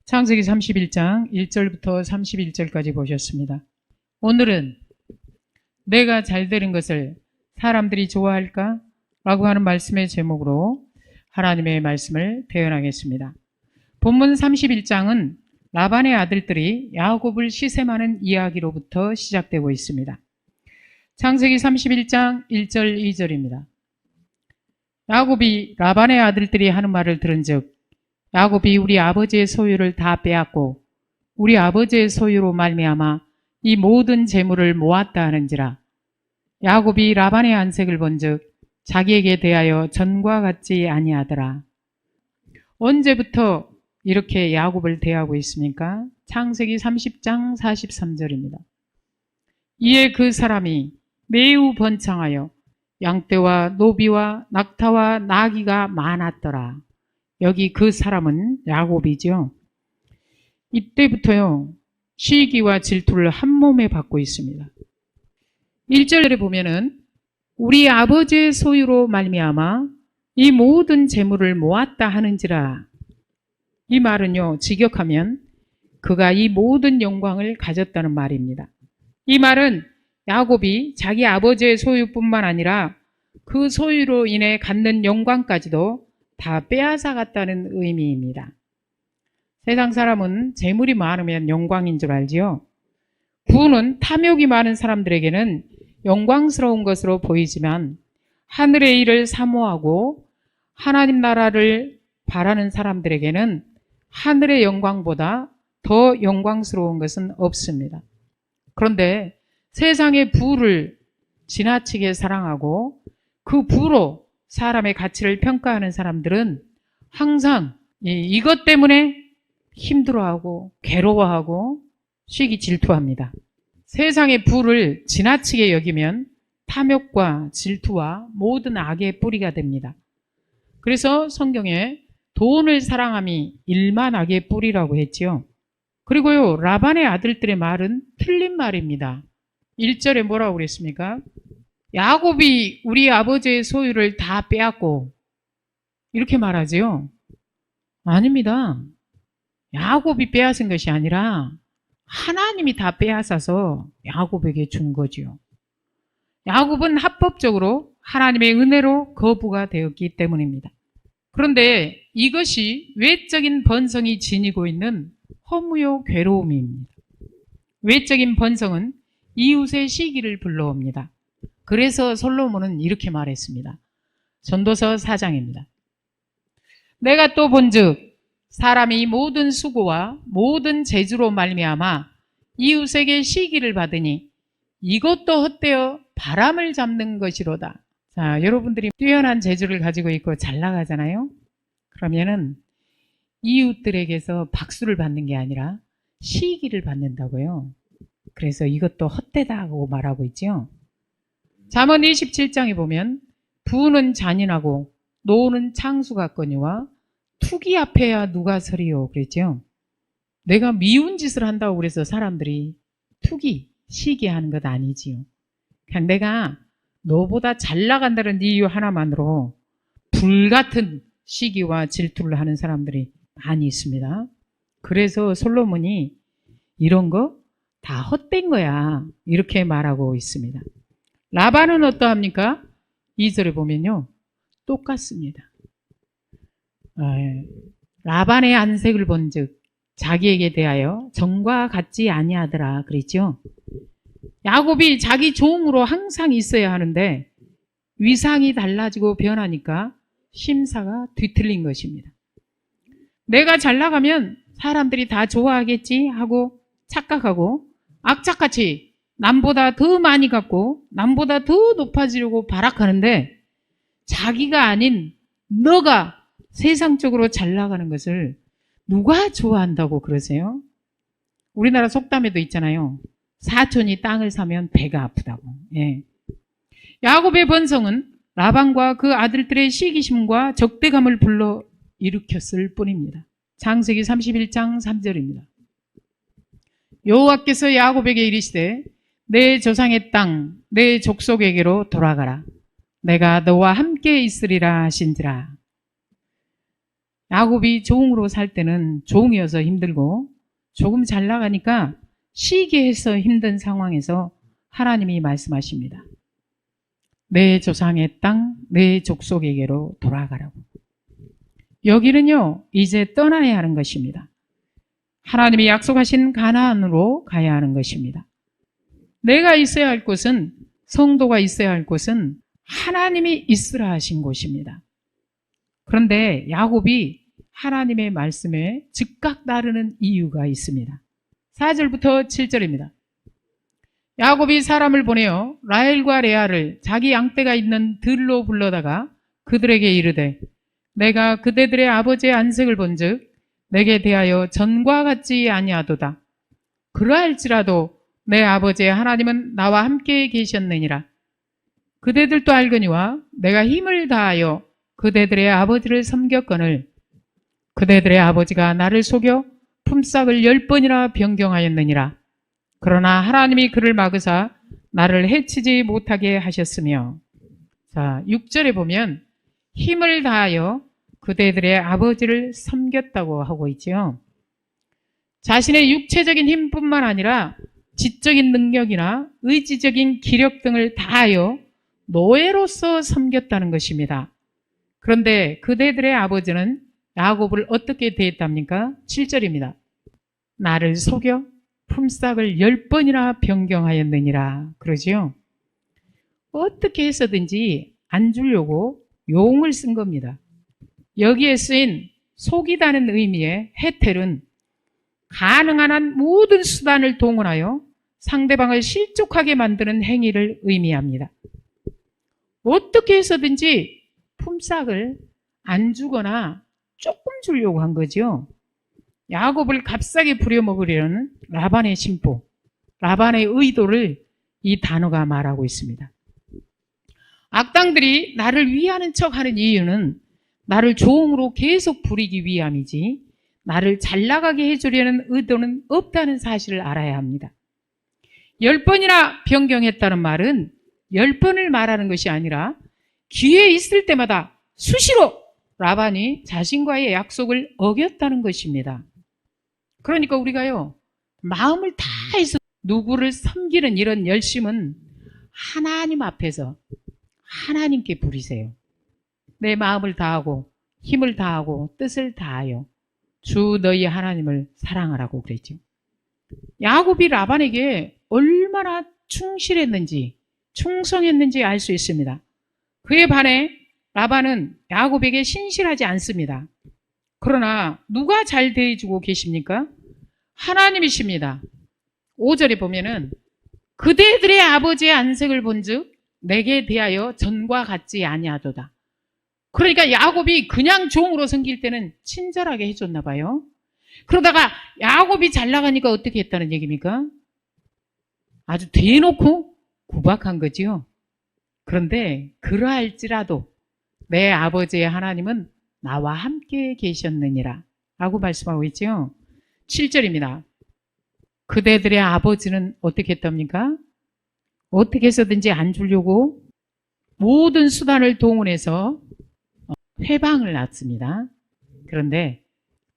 창세기 31장 1절부터 31절까지 보셨습니다. 오늘은 내가 잘되는 것을 사람들이 좋아할까? 라고 하는 말씀의 제목으로 하나님의 말씀을 대언하겠습니다. 본문 31장은 라반의 아들들이 야곱을 시샘하는 이야기로부터 시작되고 있습니다. 창세기 31장 1절 2절입니다. 야곱이 라반의 아들들이 하는 말을 들은즉 야곱이 우리 아버지의 소유를 다 빼앗고 우리 아버지의 소유로 말미암아 이 모든 재물을 모았다 하는지라. 야곱이 라반의 안색을 본즉 자기에게 대하여 전과 같지 아니하더라. 언제부터 이렇게 야곱을 대하고 있습니까? 창세기 30장 43절입니다. 이에 그 사람이 매우 번창하여 양떼와 노비와 낙타와 나귀가 많았더라. 여기 그 사람은 야곱이죠. 이때부터요, 시기와 질투를 한 몸에 받고 있습니다. 1절에 보면은 우리 아버지의 소유로 말미암아 이 모든 재물을 모았다 하는지라. 이 말은요, 직역하면 그가 이 모든 영광을 가졌다는 말입니다. 이 말은 야곱이 자기 아버지의 소유뿐만 아니라 그 소유로 인해 갖는 영광까지도 다 빼앗아갔다는 의미입니다. 세상 사람은 재물이 많으면 영광인 줄 알지요. 부는 탐욕이 많은 사람들에게는 영광스러운 것으로 보이지만 하늘의 일을 사모하고 하나님 나라를 바라는 사람들에게는 하늘의 영광보다 더 영광스러운 것은 없습니다. 그런데 세상의 부를 지나치게 사랑하고 그 부로 사람의 가치를 평가하는 사람들은 항상 이것 때문에 힘들어하고 괴로워하고 시기 질투합니다. 세상의 부를 지나치게 여기면 탐욕과 질투와 모든 악의 뿌리가 됩니다. 그래서 성경에 돈을 사랑함이 일만 악의 뿌리라고 했지요. 그리고요, 라반의 아들들의 말은 틀린 말입니다. 1절에 뭐라고 그랬습니까? 야곱이 우리 아버지의 소유를 다 빼앗고 이렇게 말하지요. 아닙니다. 야곱이 빼앗은 것이 아니라 하나님이 다 빼앗아서 야곱에게 준 거지요. 야곱은 합법적으로 하나님의 은혜로 거부가 되었기 때문입니다. 그런데 이것이 외적인 번성이 지니고 있는 허무요 괴로움입니다. 외적인 번성은 이웃의 시기를 불러옵니다. 그래서 솔로몬은 이렇게 말했습니다. 전도서 4장입니다. 내가 또 본즉 사람이 모든 수고와 모든 재주로 말미암아 이웃에게 시기를 받으니 이것도 헛되어 바람을 잡는 것이로다. 자, 여러분들이 뛰어난 재주를 가지고 있고 잘 나가잖아요. 그러면은 이웃들에게서 박수를 받는 게 아니라 시기를 받는다고요. 그래서 이것도 헛되다고 말하고 있죠. 잠언 27장에 보면 부는 잔인하고 노는 창수 같거니와 투기 앞에야 누가 서리요 그랬죠. 내가 미운 짓을 한다고 그래서 사람들이 투기, 시기하는 것 아니지요. 그냥 내가 너보다 잘 나간다는 이유 하나만으로 불같은 시기와 질투를 하는 사람들이 많이 있습니다. 그래서 솔로몬이 이런 거 다 헛된 거야 이렇게 말하고 있습니다. 라반은 어떠합니까? 2절에 보면요, 똑같습니다. 라반의 안색을 본즉 자기에게 대하여 정과 같지 아니하더라 그랬죠. 야곱이 자기 종으로 항상 있어야 하는데 위상이 달라지고 변하니까 심사가 뒤틀린 것입니다. 내가 잘 나가면 사람들이 다 좋아하겠지 하고 착각하고 악착같이 남보다 더 많이 갖고 남보다 더 높아지려고 발악하는데 자기가 아닌 너가 세상적으로 잘 나가는 것을 누가 좋아한다고 그러세요? 우리나라 속담에도 있잖아요. 사촌이 땅을 사면 배가 아프다고. 예. 야곱의 번성은 라반과 그 아들들의 시기심과 적대감을 불러 일으켰을 뿐입니다. 창세기 31장 3절입니다. 여호와께서 야곱에게 이르시되 내 조상의 땅, 내 족속에게로 돌아가라. 내가 너와 함께 있으리라 하신지라. 야곱이 종으로 살 때는 종이어서 힘들고 조금 잘 나가니까 쉬게 해서 힘든 상황에서 하나님이 말씀하십니다. 내 조상의 땅, 내 족속에게로 돌아가라고. 여기는요, 이제 떠나야 하는 것입니다. 하나님이 약속하신 가나안으로 가야 하는 것입니다. 내가 있어야 할 곳은, 성도가 있어야 할 곳은 하나님이 있으라 하신 곳입니다. 그런데 야곱이 하나님의 말씀에 즉각 따르는 이유가 있습니다. 4절부터 7절입니다. 야곱이 사람을 보내어 라헬과 레아를 자기 양떼가 있는 들로 불러다가 그들에게 이르되 내가 그대들의 아버지의 안색을 본즉 내게 대하여 전과 같지 아니하도다. 그러할지라도 내 아버지의 하나님은 나와 함께 계셨느니라. 그대들도 알거니와 내가 힘을 다하여 그대들의 아버지를 섬겼거늘 그대들의 아버지가 나를 속여 품삯을 10번이나 변경하였느니라. 그러나 하나님이 그를 막으사 나를 해치지 못하게 하셨으며. 자, 6절에 보면 힘을 다하여 그대들의 아버지를 섬겼다고 하고 있지요. 자신의 육체적인 힘뿐만 아니라 지적인 능력이나 의지적인 기력 등을 다하여 노예로서 섬겼다는 것입니다. 그런데 그대들의 아버지는 야곱을 어떻게 대했답니까? 7절입니다. 나를 속여 품삯을 10번이나 변경하였느니라. 그러지요. 어떻게 해서든지 안 주려고 용을 쓴 겁니다. 여기에 쓰인 속이다는 의미의 해텔은 가능한 한 모든 수단을 동원하여 상대방을 실족하게 만드는 행위를 의미합니다. 어떻게 해서든지 품삯을 안 주거나 조금 주려고 한 거죠. 야곱을 값싸게 부려먹으려는 라반의 심보, 라반의 의도를 이 단어가 말하고 있습니다. 악당들이 나를 위하는 척하는 이유는 나를 종으로 계속 부리기 위함이지 나를 잘 나가게 해주려는 의도는 없다는 사실을 알아야 합니다. 10번이나 변경했다는 말은 10번을 말하는 것이 아니라 기회 있을 때마다 수시로 라반이 자신과의 약속을 어겼다는 것입니다. 그러니까 우리가요, 마음을 다해서 누구를 섬기는 이런 열심은 하나님 앞에서 하나님께 부리세요. 내 마음을 다하고 힘을 다하고 뜻을 다하여 주 너희 하나님을 사랑하라고 그랬죠. 야곱이 라반에게 얼마나 충실했는지 충성했는지 알 수 있습니다. 그에 반해 라반은 야곱에게 신실하지 않습니다. 그러나 누가 잘 대해주고 계십니까? 하나님이십니다. 5절에 보면은 그대들의 아버지의 안색을 본즉 내게 대하여 전과 같지 아니하도다. 그러니까 야곱이 그냥 종으로 섬길 때는 친절하게 해줬나 봐요. 그러다가 야곱이 잘 나가니까 어떻게 했다는 얘기입니까? 아주 대놓고 구박한 거지요. 그런데 그러할지라도 내 아버지의 하나님은 나와 함께 계셨느니라 라고 말씀하고 있죠. 7절입니다. 그대들의 아버지는 어떻게 했답니까? 어떻게 해서든지 안 주려고 모든 수단을 동원해서 회방을 놨습니다.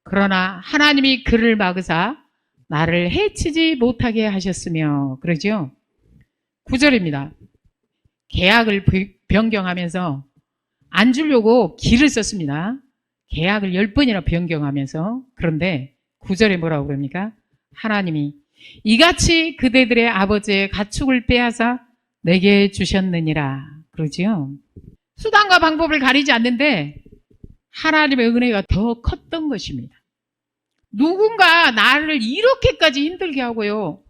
그러나 하나님이 그를 막으사 나를 해치지 못하게 하셨으며 그러죠. 9절입니다. 계약을 변경하면서 안 주려고 길을 썼습니다. 계약을 10번이나 변경하면서. 그런데 9절에 뭐라고 그럽니까? 하나님이 이같이 그대들의 아버지의 가축을 빼앗아 내게 주셨느니라 그러지요. 수단과 방법을 가리지 않는데 하나님의 은혜가 더 컸던 것입니다. 누군가 나를 이렇게까지 힘들게 하고요,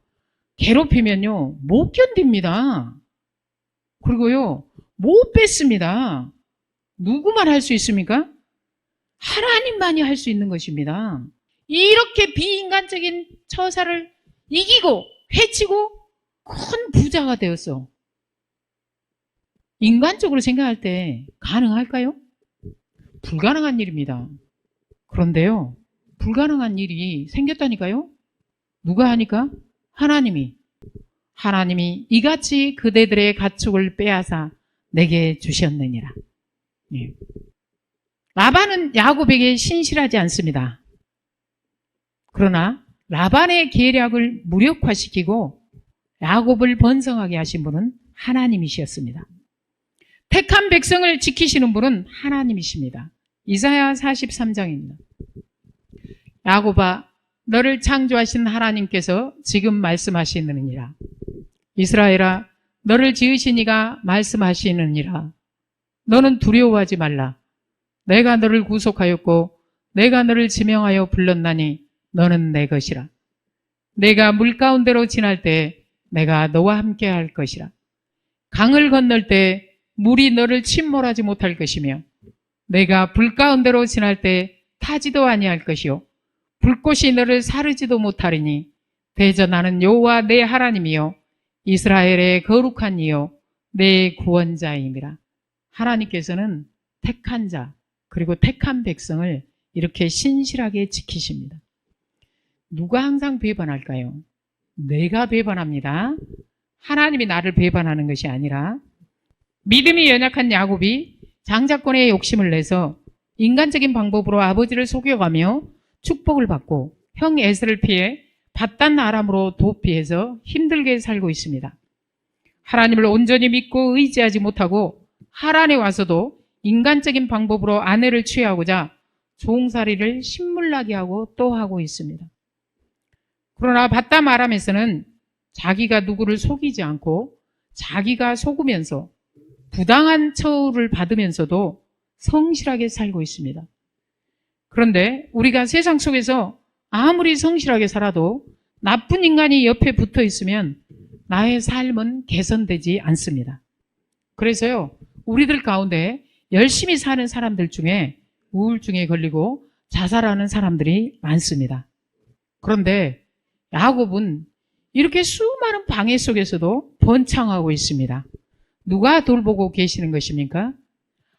괴롭히면요 못 견딥니다. 그리고요 못 뺐습니다. 누구만 할 수 있습니까? 하나님만이 할 수 있는 것입니다. 이렇게 비인간적인 처사를 이기고 해치고 큰 부자가 되었어. 인간적으로 생각할 때 가능할까요? 불가능한 일입니다. 그런데요, 불가능한 일이 생겼다니까요? 누가 하니까? 하나님이 이같이 그대들의 가축을 빼앗아 내게 주셨느니라. 예. 라반은 야곱에게 신실하지 않습니다. 그러나 라반의 계략을 무력화시키고 야곱을 번성하게 하신 분은 하나님이셨습니다. 택한 백성을 지키시는 분은 하나님이십니다. 이사야 43장입니다. 야곱아, 너를 창조하신 하나님께서 지금 말씀하시느니라. 이스라엘아, 너를 지으신 이가 말씀하시느니라. 너는 두려워하지 말라. 내가 너를 구속하였고 내가 너를 지명하여 불렀나니 너는 내 것이라. 내가 물 가운데로 지날 때 내가 너와 함께 할 것이라. 강을 건널 때 물이 너를 침몰하지 못할 것이며 내가 불 가운데로 지날 때 타지도 아니할 것이요 불꽃이 너를 사르지도 못하리니 대저 나는 여호와 내 하나님이요 이스라엘의 거룩한 이요 내 구원자임이라. 하나님께서는 택한 자 그리고 택한 백성을 이렇게 신실하게 지키십니다. 누가 항상 배반할까요? 내가 배반합니다. 하나님이 나를 배반하는 것이 아니라 믿음이 연약한 야곱이 장자권의 욕심을 내서 인간적인 방법으로 아버지를 속여가며 축복을 받고 형 에서를 피해 밧단 아람으로 도피해서 힘들게 살고 있습니다. 하나님을 온전히 믿고 의지하지 못하고 하란에 와서도 인간적인 방법으로 아내를 취하고자 종살이를 신물나게 하고 또 하고 있습니다. 그러나 밧단 아람에서는 자기가 누구를 속이지 않고 자기가 속으면서 부당한 처우를 받으면서도 성실하게 살고 있습니다. 그런데 우리가 세상 속에서 아무리 성실하게 살아도 나쁜 인간이 옆에 붙어 있으면 나의 삶은 개선되지 않습니다. 그래서요, 우리들 가운데 열심히 사는 사람들 중에 우울증에 걸리고 자살하는 사람들이 많습니다. 그런데 야곱은 이렇게 수많은 방해 속에서도 번창하고 있습니다. 누가 돌보고 계시는 것입니까?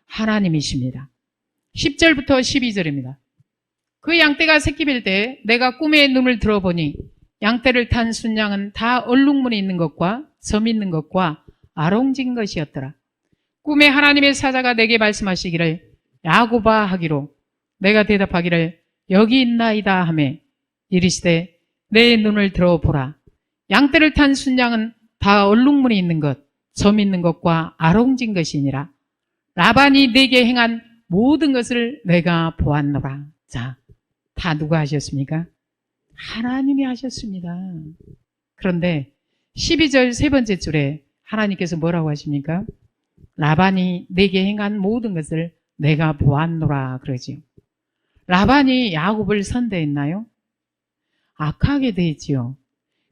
하나님이십니다. 10절부터 12절입니다. 그 양떼가 새끼 뵐 때 내가 꿈에 눈을 들어보니 양떼를 탄 순양은 다 얼룩무늬 있는 것과 점 있는 것과 아롱진 것이었더라. 꿈에 하나님의 사자가 내게 말씀하시기를 야곱아 하기로 내가 대답하기를 여기 있나이다 하매 이르시되 내 눈을 들어보라. 양떼를 탄 순양은 다 얼룩무늬 있는 것, 점 있는 것과 아롱진 것이니라. 라반이 내게 행한 모든 것을 내가 보았노라. 자, 다 누가 하셨습니까? 하나님이 하셨습니다. 그런데 12절 세 번째 줄에 하나님께서 뭐라고 하십니까? 라반이 내게 행한 모든 것을 내가 보았노라 그러지요. 라반이 야곱을 선대했나요? 악하게 되었지요.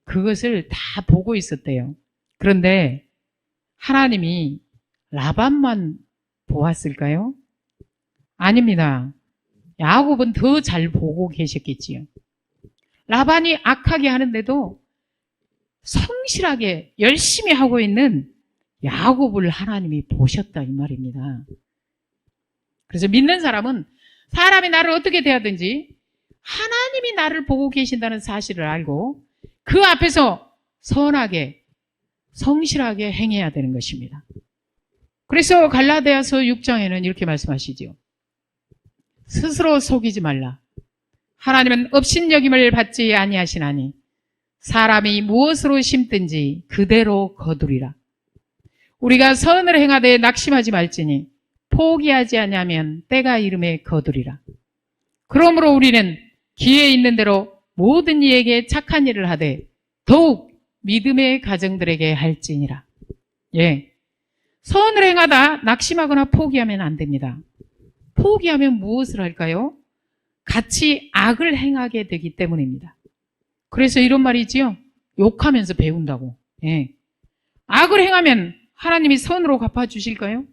그것을 다 보고 있었대요. 그런데 하나님이 라반만 보았을까요? 아닙니다. 야곱은 더 잘 보고 계셨겠지요. 라반이 악하게 하는데도 성실하게 열심히 하고 있는 야곱을 하나님이 보셨다 이 말입니다. 그래서 믿는 사람은 사람이 나를 어떻게 대하든지 하나님이 나를 보고 계신다는 사실을 알고 그 앞에서 선하게 성실하게 행해야 되는 것입니다. 그래서 갈라디아서 6장에는 이렇게 말씀하시죠. 스스로 속이지 말라. 하나님은 업신여김을 받지 아니하시나니 사람이 무엇으로 심든지 그대로 거두리라. 우리가 선을 행하되 낙심하지 말지니 포기하지 아니하면 때가 이름에 거두리라. 그러므로 우리는 기회 있는 대로 모든 이에게 착한 일을 하되 더욱 믿음의 가정들에게 할지니라. 예, 선을 행하다 낙심하거나 포기하면 안 됩니다. 포기하면 무엇을 할까요? 같이 악을 행하게 되기 때문입니다. 그래서 이런 말이지요. 욕하면서 배운다고. 예. 악을 행하면 하나님이 선으로 갚아주실까요?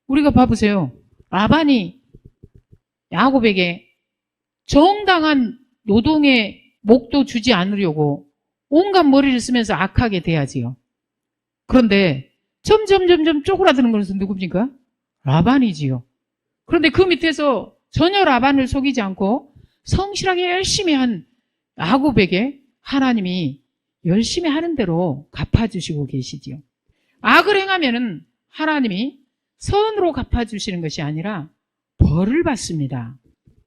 우리가 봐보세요. 라반이 야곱에게 정당한 노동의 목도 주지 않으려고 온갖 머리를 쓰면서 악하게 돼야지요. 그런데 점점 쪼그라드는 것은 누굽니까? 라반이지요. 그런데 그 밑에서 전혀 라반을 속이지 않고 성실하게 열심히 한 야곱에게 하나님이 열심히 하는 대로 갚아주시고 계시지요. 악을 행하면은 하나님이 선으로 갚아주시는 것이 아니라 벌을 받습니다.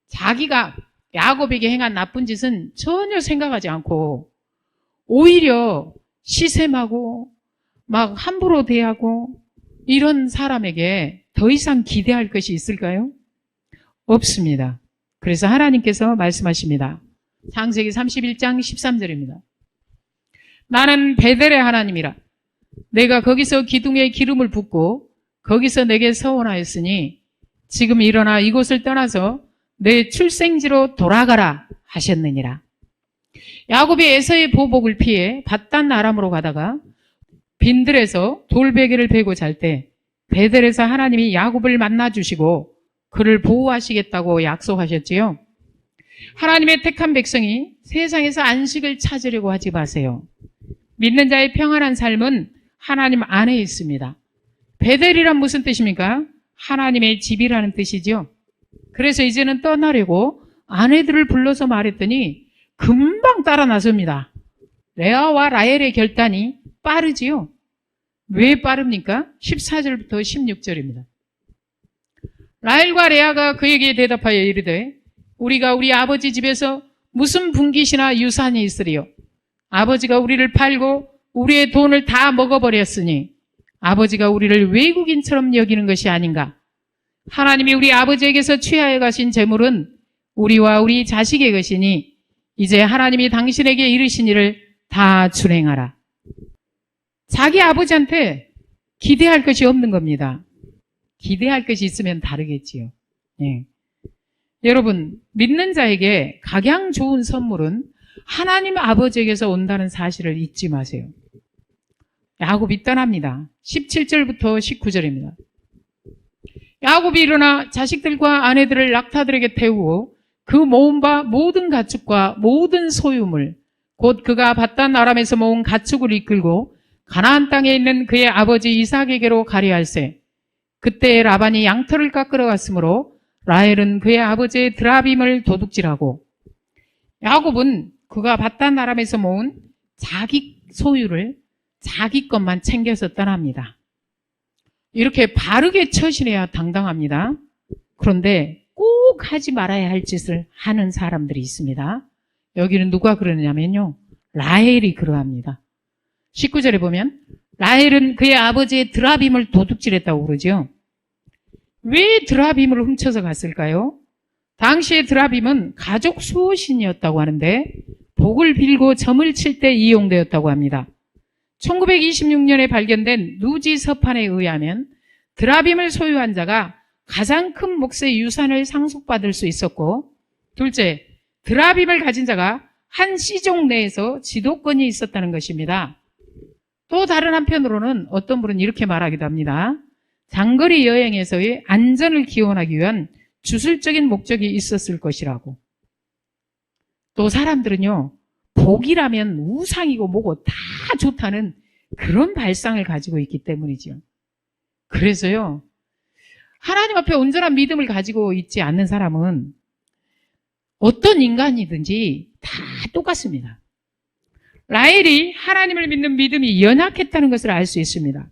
자기가 야곱에게 행한 나쁜 짓은 전혀 생각하지 않고 오히려 시샘하고 막 함부로 대하고 이런 사람에게 더 이상 기대할 것이 있을까요? 없습니다. 그래서 하나님께서 말씀하십니다. 창세기 31장 13절입니다. 나는 베델의 하나님이라. 내가 거기서 기둥에 기름을 붓고 거기서 내게 서원하였으니 지금 일어나 이곳을 떠나서 내 출생지로 돌아가라 하셨느니라. 야곱이 에서의 보복을 피해 밧단 아람으로 가다가 빈들에서 돌베개를 베고 잘 때 베델에서 하나님이 야곱을 만나주시고 그를 보호하시겠다고 약속하셨지요. 하나님의 택한 백성이 세상에서 안식을 찾으려고 하지 마세요. 믿는 자의 평안한 삶은 하나님 안에 있습니다. 베델이란 무슨 뜻입니까? 하나님의 집이라는 뜻이죠. 그래서 이제는 떠나려고 아내들을 불러서 말했더니 금방 따라 나섭니다. 레아와 라헬의 결단이 빠르지요. 왜 빠릅니까? 14절부터 16절입니다. 라헬과 레아가 그에게 대답하여 이르되 우리가 우리 아버지 집에서 무슨 분깃이나 유산이 있으리요. 아버지가 우리를 팔고 우리의 돈을 다 먹어버렸으니 아버지가 우리를 외국인처럼 여기는 것이 아닌가. 하나님이 우리 아버지에게서 취하여 가신 재물은 우리와 우리 자식의 것이니 이제 하나님이 당신에게 이르신 일을 다 준행하라. 자기 아버지한테 기대할 것이 없는 겁니다. 기대할 것이 있으면 다르겠지요. 예. 여러분, 믿는 자에게 각양 좋은 선물은 하나님 아버지에게서 온다는 사실을 잊지 마세요. 야곱이 떠납니다. 17절부터 19절입니다. 야곱이 일어나 자식들과 아내들을 낙타들에게 태우고 그 모은 바 모든 가축과 모든 소유물 곧 그가 밧단 아람에서 모은 가축을 이끌고 가나안 땅에 있는 그의 아버지 이삭에게로 가려 할세. 그때 라반이 양털을 깎으러 갔으므로 라헬은 그의 아버지의 드라빔을 도둑질하고 야곱은 그가 밧단 아람에서 모은 자기 소유를 자기 것만 챙겨서 떠납니다. 이렇게 바르게 처신해야 당당합니다. 그런데 꼭 하지 말아야 할 짓을 하는 사람들이 있습니다. 여기는 누가 그러냐면요. 라헬이 그러합니다. 19절에 보면 라헬은 그의 아버지의 드라빔을 도둑질했다고 그러죠. 왜 드라빔을 훔쳐서 갔을까요? 당시의 드라빔은 가족 수호신이었다고 하는데 복을 빌고 점을 칠 때 이용되었다고 합니다. 1926년에 발견된 누지 서판에 의하면 드라빔을 소유한 자가 가장 큰 몫의 유산을 상속받을 수 있었고, 둘째, 드라빔을 가진 자가 한 씨족 내에서 지도권이 있었다는 것입니다. 또 다른 한편으로는 어떤 분은 이렇게 말하기도 합니다. 장거리 여행에서의 안전을 기원하기 위한 주술적인 목적이 있었을 것이라고. 또 사람들은요, 복이라면 우상이고 뭐고 다 좋다는 그런 발상을 가지고 있기 때문이죠. 그래서요, 하나님 앞에 온전한 믿음을 가지고 있지 않는 사람은 어떤 인간이든지 다 똑같습니다. 라헬이 하나님을 믿는 믿음이 연약했다는 것을 알 수 있습니다.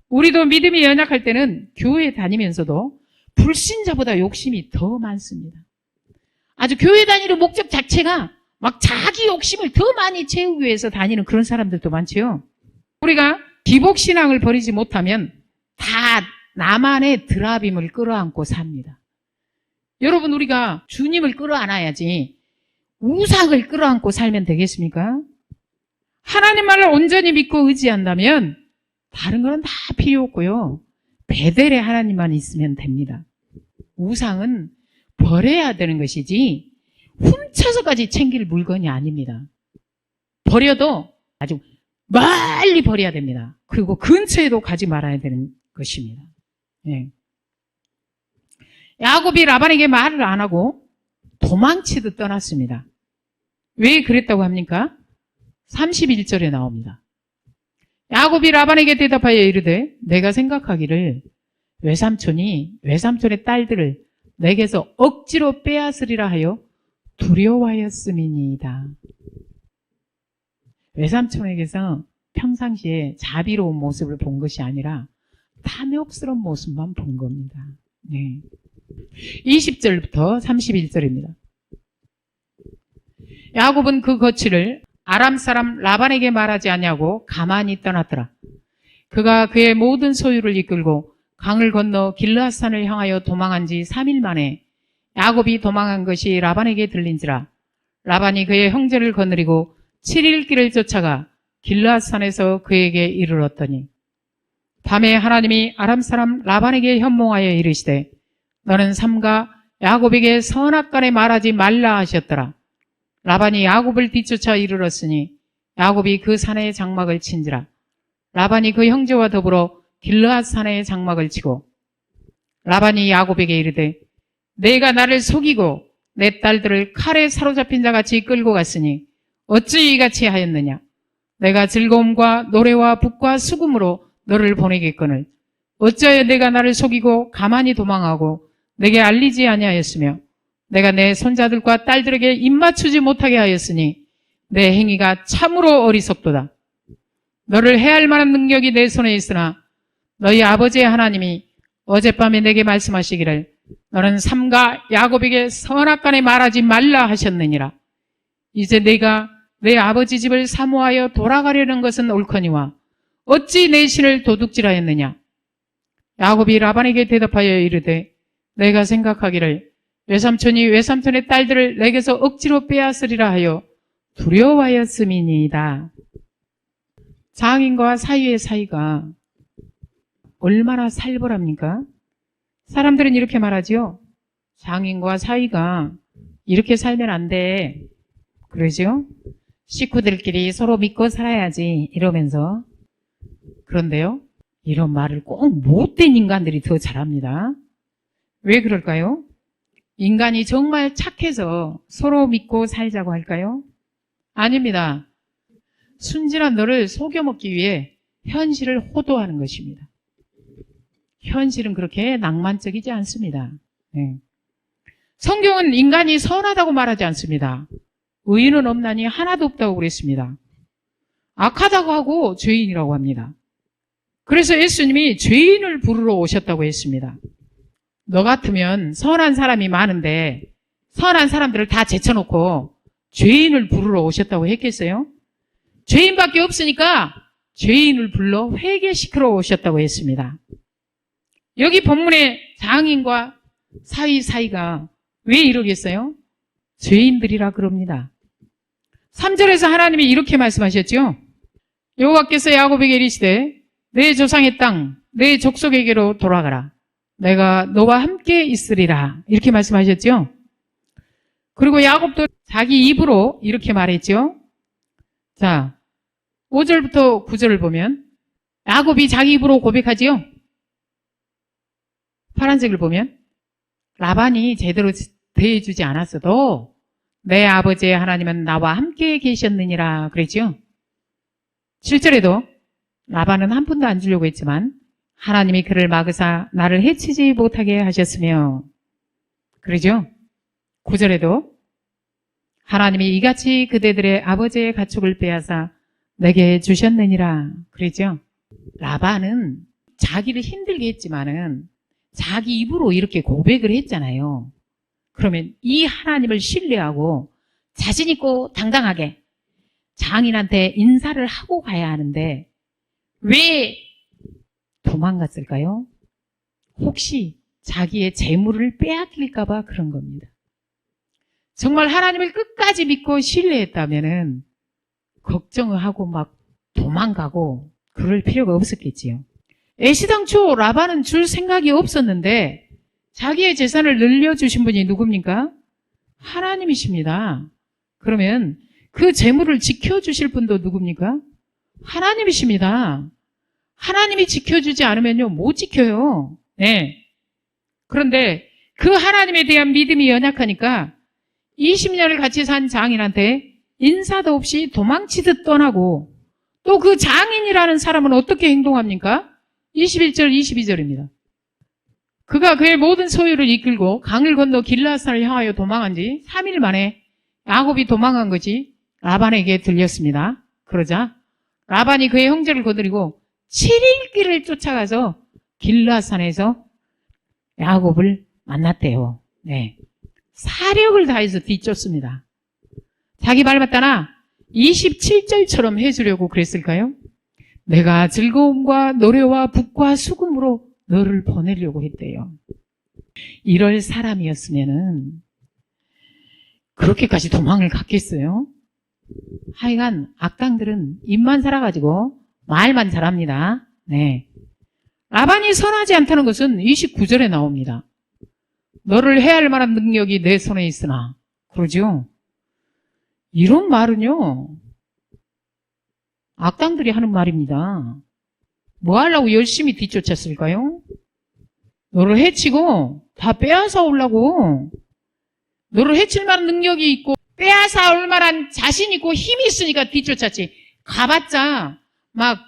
우리도 믿음이 연약할 때는 교회 다니면서도 불신자보다 욕심이 더 많습니다. 아주 교회 다니는 목적 자체가 막 자기 욕심을 더 많이 채우기 위해서 다니는 그런 사람들도 많지요. 우리가 기복신앙을 버리지 못하면 다 나만의 드라빔을 끌어안고 삽니다. 여러분, 우리가 주님을 끌어안아야지 우상을 끌어안고 살면 되겠습니까? 하나님 말을 온전히 믿고 의지한다면 다른 거는 다 필요 없고요. 베델의 하나님만 있으면 됩니다. 우상은 버려야 되는 것이지 훔쳐서까지 챙길 물건이 아닙니다. 버려도 아주 멀리 버려야 됩니다. 그리고 근처에도 가지 말아야 되는 것입니다. 예. 야곱이 라반에게 말을 안 하고 도망치듯 떠났습니다. 왜 그랬다고 합니까? 31절에 나옵니다. 야곱이 라반에게 대답하여 이르되 내가 생각하기를 외삼촌의 딸들을 내게서 억지로 빼앗으리라 하여 두려워하였음이니이다. 외삼촌에게서 평상시에 자비로운 모습을 본 것이 아니라 탐욕스러운 모습만 본 겁니다. 네. 20절부터 31절입니다. 야곱은 그 거취를 아람 사람 라반에게 말하지 않냐고 가만히 떠났더라. 그가 그의 모든 소유를 이끌고 강을 건너 길르앗산을 향하여 도망한 지 3일 만에 야곱이 도망한 것이 라반에게 들린지라. 라반이 그의 형제를 거느리고 7일 길을 쫓아가 길르앗산에서 그에게 이르렀더니 밤에 하나님이 아람 사람 라반에게 현몽하여 이르시되 너는 삼가 야곱에게 선악간에 말하지 말라 하셨더라. 라반이 야곱을 뒤쫓아 이르렀으니 야곱이 그 산에 장막을 친지라. 라반이 그 형제와 더불어 길르앗산에 장막을 치고 라반이 야곱에게 이르되 내가 나를 속이고 내 딸들을 칼에 사로잡힌 자같이 끌고 갔으니 어찌 이같이 하였느냐. 내가 즐거움과 노래와 북과 수금으로 너를 보내겠거늘 어찌하여 내가 나를 속이고 가만히 도망하고 내게 알리지 아니하였으며 내가 내 손자들과 딸들에게 입맞추지 못하게 하였으니 내 행위가 참으로 어리석도다. 너를 해할 만한 능력이 내 손에 있으나 너희 아버지의 하나님이 어젯밤에 내게 말씀하시기를 너는 삼가 야곱에게 선악간에 말하지 말라 하셨느니라. 이제 내가 내 아버지 집을 사모하여 돌아가려는 것은 옳거니와 어찌 내 신을 도둑질하였느냐. 야곱이 라반에게 대답하여 이르되 내가 생각하기를 외삼촌이 외삼촌의 딸들을 내게서 억지로 빼앗으리라 하여 두려워하였음이니이다. 장인과 사위의 사이가 얼마나 살벌합니까? 사람들은 이렇게 말하지요. 장인과 사위가 이렇게 살면 안 돼. 그러죠? 식구들끼리 서로 믿고 살아야지 이러면서. 그런데요, 이런 말을 꼭 못된 인간들이 더 잘합니다. 왜 그럴까요? 인간이 정말 착해서 서로 믿고 살자고 할까요? 아닙니다. 순진한 너를 속여먹기 위해 현실을 호도하는 것입니다. 현실은 그렇게 낭만적이지 않습니다. 네. 성경은 인간이 선하다고 말하지 않습니다. 의인은 없나니 하나도 없다고 그랬습니다. 악하다고 하고 죄인이라고 합니다. 그래서 예수님이 죄인을 부르러 오셨다고 했습니다. 너 같으면 선한 사람이 많은데 선한 사람들을 다 제쳐놓고 죄인을 부르러 오셨다고 했겠어요? 죄인밖에 없으니까 죄인을 불러 회개시키러 오셨다고 했습니다. 여기 본문의 장인과 사위 사이가 왜 이러겠어요? 죄인들이라 그럽니다. 3절에서 하나님이 이렇게 말씀하셨죠. 여호와께서 야곱에게 이르시되 내 조상의 땅, 내 족속에게로 돌아가라. 내가 너와 함께 있으리라. 이렇게 말씀하셨죠. 그리고 야곱도 자기 입으로 이렇게 말했죠. 자, 5절부터 9절을 보면 야곱이 자기 입으로 고백하지요. 파란색을 보면 라반이 제대로 대해주지 않았어도 내 아버지의 하나님은 나와 함께 계셨느니라 그랬죠. 7절에도 라반은 한 푼도 안 주려고 했지만 하나님이 그를 막으사 나를 해치지 못하게 하셨으며 그러죠. 9절에도 하나님이 이같이 그대들의 아버지의 가축을 빼앗아 내게 주셨느니라 그러죠. 라반은 자기를 힘들게 했지만은 자기 입으로 이렇게 고백을 했잖아요. 그러면 이 하나님을 신뢰하고 자신 있고 당당하게 장인한테 인사를 하고 가야 하는데 왜 도망갔을까요? 혹시 자기의 재물을 빼앗길까 봐 그런 겁니다. 정말 하나님을 끝까지 믿고 신뢰했다면은 걱정을 하고 막 도망가고 그럴 필요가 없었겠지요. 애시당초 라반은 줄 생각이 없었는데 자기의 재산을 늘려주신 분이 누굽니까? 하나님이십니다. 그러면 그 재물을 지켜주실 분도 누굽니까? 하나님이십니다. 하나님이 지켜주지 않으면요 못 지켜요. 네. 그런데 그 하나님에 대한 믿음이 연약하니까 20년을 같이 산 장인한테 인사도 없이 도망치듯 떠나고 또 그 장인이라는 사람은 어떻게 행동합니까? 21절 22절입니다. 그가 그의 모든 소유를 이끌고 강을 건너 길르앗산을 향하여 도망한 지 3일 만에 야곱이 도망한 것이 라반에게 들렸습니다. 그러자 라반이 그의 형제를 거느리고 7일 길을 쫓아가서 길르앗산에서 야곱을 만났대요. 네. 사력을 다해서 뒤쫓습니다. 자기 밟았다나 27절처럼 해주려고 그랬을까요? 내가 즐거움과 노래와 북과 수금으로 너를 보내려고 했대요. 이럴 사람이었으면은 그렇게까지 도망을 갔겠어요? 하여간 악당들은 입만 살아가지고 말만 잘합니다. 네. 라반이 선하지 않다는 것은 29절에 나옵니다. 너를 해할 만한 능력이 내 손에 있으나, 그러죠? 이런 말은요, 악당들이 하는 말입니다. 뭐 하려고 열심히 뒤쫓았을까요? 너를 해치고 다 빼앗아 오려고. 너를 해칠 만한 능력이 있고 빼앗아 올 만한 자신 있고 힘이 있으니까 뒤쫓았지. 가봤자 막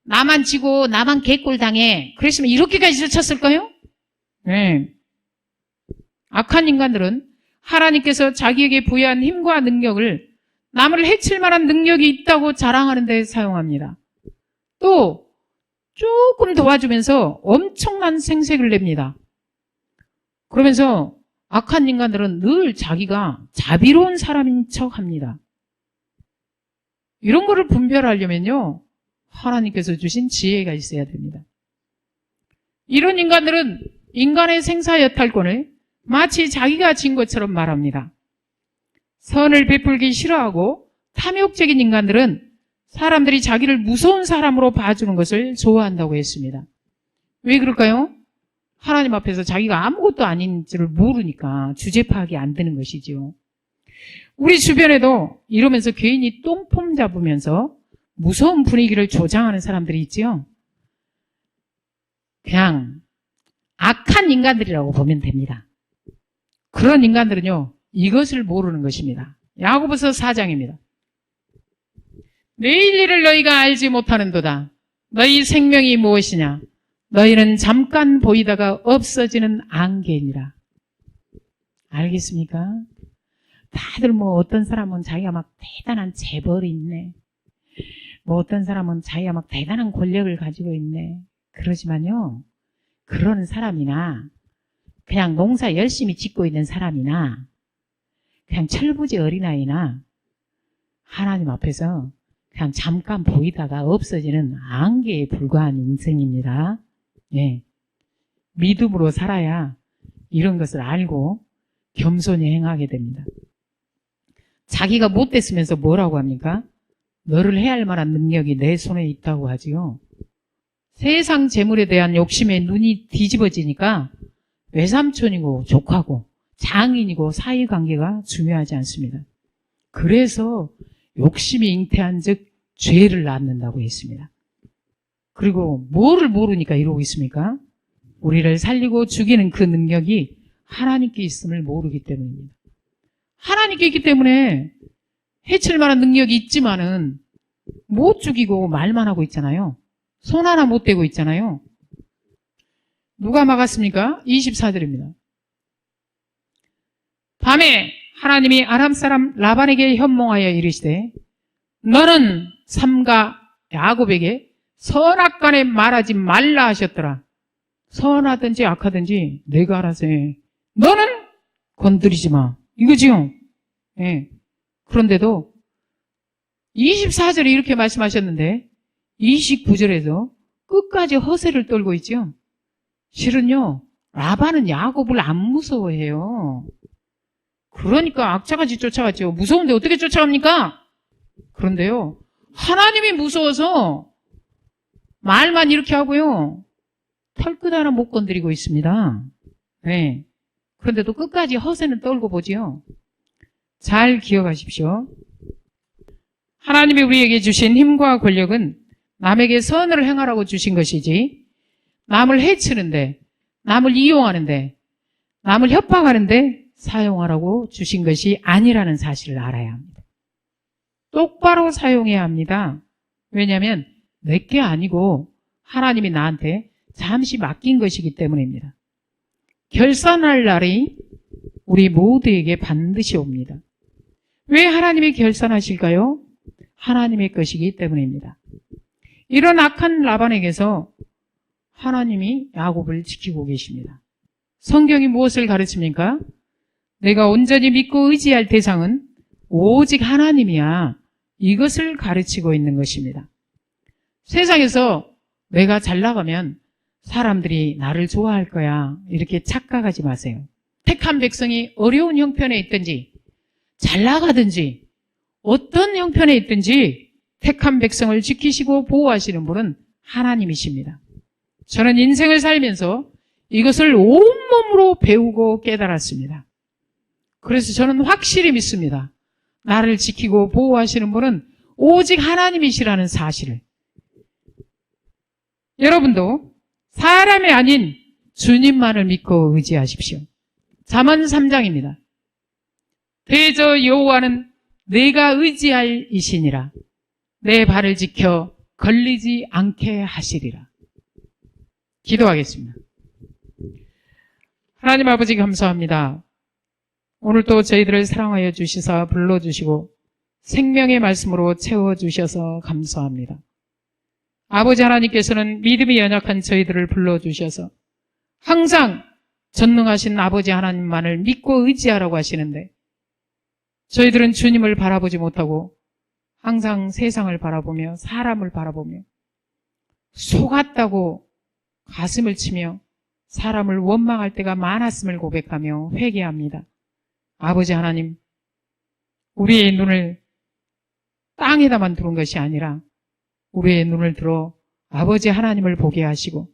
나만 지고 나만 개꼴 당해. 그랬으면 이렇게까지 쫓았을까요? 네. 악한 인간들은 하나님께서 자기에게 부여한 힘과 능력을 남을 해칠 만한 능력이 있다고 자랑하는 데 사용합니다. 또 조금 도와주면서 엄청난 생색을 냅니다. 그러면서 악한 인간들은 늘 자기가 자비로운 사람인 척합니다. 이런 거를 분별하려면요, 하나님께서 주신 지혜가 있어야 됩니다. 이런 인간들은 인간의 생사여탈권을 마치 자기가 진 것처럼 말합니다. 선을 베풀기 싫어하고 탐욕적인 인간들은 사람들이 자기를 무서운 사람으로 봐주는 것을 좋아한다고 했습니다. 왜 그럴까요? 하나님 앞에서 자기가 아무것도 아닌지를 모르니까 주제 파악이 안 되는 것이지요. 우리 주변에도 이러면서 괜히 똥폼 잡으면서 무서운 분위기를 조장하는 사람들이 있지요. 그냥 악한 인간들이라고 보면 됩니다. 그런 인간들은요, 이것을 모르는 것입니다. 야고보서 4장입니다. 내일 일을 너희가 알지 못하는도다. 너희 생명이 무엇이냐? 너희는 잠깐 보이다가 없어지는 안개니라. 알겠습니까? 다들 뭐 어떤 사람은 자기가 막 대단한 재벌이 있네. 뭐 어떤 사람은 자기가 막 대단한 권력을 가지고 있네. 그러지만요, 그런 사람이나 그냥 농사 열심히 짓고 있는 사람이나 그냥 철부지 어린아이나 하나님 앞에서 그냥 잠깐 보이다가 없어지는 안개에 불과한 인생입니다. 예. 믿음으로 살아야 이런 것을 알고 겸손히 행하게 됩니다. 자기가 못됐으면서 뭐라고 합니까? 너를 해할 만한 능력이 내 손에 있다고 하지요. 세상 재물에 대한 욕심에 눈이 뒤집어지니까 외삼촌이고 조카고 장인이고 사이관계가 중요하지 않습니다. 그래서 욕심이 잉태한 즉 죄를 낳는다고 했습니다. 그리고 뭐를 모르니까 이러고 있습니까? 우리를 살리고 죽이는 그 능력이 하나님께 있음을 모르기 때문입니다. 하나님께 있기 때문에 해칠 만한 능력이 있지만은 못 죽이고 말만 하고 있잖아요. 손 하나 못 대고 있잖아요. 누가 막았습니까? 24절입니다. 밤에 하나님이 아람 사람 라반에게 현몽하여 이르시되 너는 삼가 야곱에게 선악간에 말하지 말라 하셨더라. 선하든지 악하든지 내가 알아서 해. 너는 건드리지 마. 이거지요. 예. 그런데도 24절에 이렇게 말씀하셨는데 29절에서 끝까지 허세를 떨고 있죠. 실은요, 라반은 야곱을 안 무서워해요. 그러니까 악착같이 쫓아갔죠. 무서운데 어떻게 쫓아갑니까? 그런데요, 하나님이 무서워서 말만 이렇게 하고요, 털끝 하나 못 건드리고 있습니다. 네. 그런데도 끝까지 허세는 떨고 보지요. 잘 기억하십시오. 하나님이 우리에게 주신 힘과 권력은 남에게 선을 행하라고 주신 것이지 남을 해치는데, 남을 이용하는데, 남을 협박하는데 사용하라고 주신 것이 아니라는 사실을 알아야 합니다. 똑바로 사용해야 합니다. 왜냐하면 내게 아니고 하나님이 나한테 잠시 맡긴 것이기 때문입니다. 결산할 날이 우리 모두에게 반드시 옵니다. 왜 하나님이 결산하실까요? 하나님의 것이기 때문입니다. 이런 악한 라반에게서 하나님이 야곱을 지키고 계십니다. 성경이 무엇을 가르칩니까? 내가 온전히 믿고 의지할 대상은 오직 하나님이야. 이것을 가르치고 있는 것입니다. 세상에서 내가 잘 나가면 사람들이 나를 좋아할 거야. 이렇게 착각하지 마세요. 택한 백성이 어려운 형편에 있든지 잘 나가든지 어떤 형편에 있든지 택한 백성을 지키시고 보호하시는 분은 하나님이십니다. 저는 인생을 살면서 이것을 온몸으로 배우고 깨달았습니다. 그래서 저는 확실히 믿습니다. 나를 지키고 보호하시는 분은 오직 하나님이시라는 사실을. 여러분도 사람이 아닌 주님만을 믿고 의지하십시오. 잠언 3장입니다. 대저 여호와는 내가 의지할 이시니라. 내 발을 지켜 걸리지 않게 하시리라. 기도하겠습니다. 하나님 아버지 감사합니다. 오늘도 저희들을 사랑하여 주시사 불러주시고 생명의 말씀으로 채워주셔서 감사합니다. 아버지 하나님께서는 믿음이 연약한 저희들을 불러주셔서 항상 전능하신 아버지 하나님만을 믿고 의지하라고 하시는데 저희들은 주님을 바라보지 못하고 항상 세상을 바라보며 사람을 바라보며 속았다고 가슴을 치며 사람을 원망할 때가 많았음을 고백하며 회개합니다. 아버지 하나님, 우리의 눈을 땅에다만 두는 것이 아니라 우리의 눈을 들어 아버지 하나님을 보게 하시고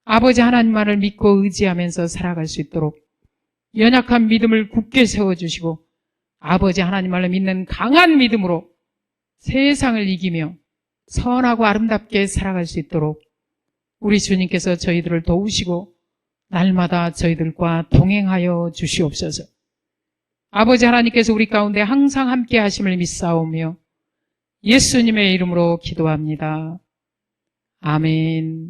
아버지 하나님만을 믿고 의지하면서 살아갈 수 있도록 연약한 믿음을 굳게 세워주시고 아버지 하나님만을 믿는 강한 믿음으로 세상을 이기며 선하고 아름답게 살아갈 수 있도록 우리 주님께서 저희들을 도우시고 날마다 저희들과 동행하여 주시옵소서. 아버지 하나님께서 우리 가운데 항상 함께 하심을 믿사오며 예수님의 이름으로 기도합니다. 아멘.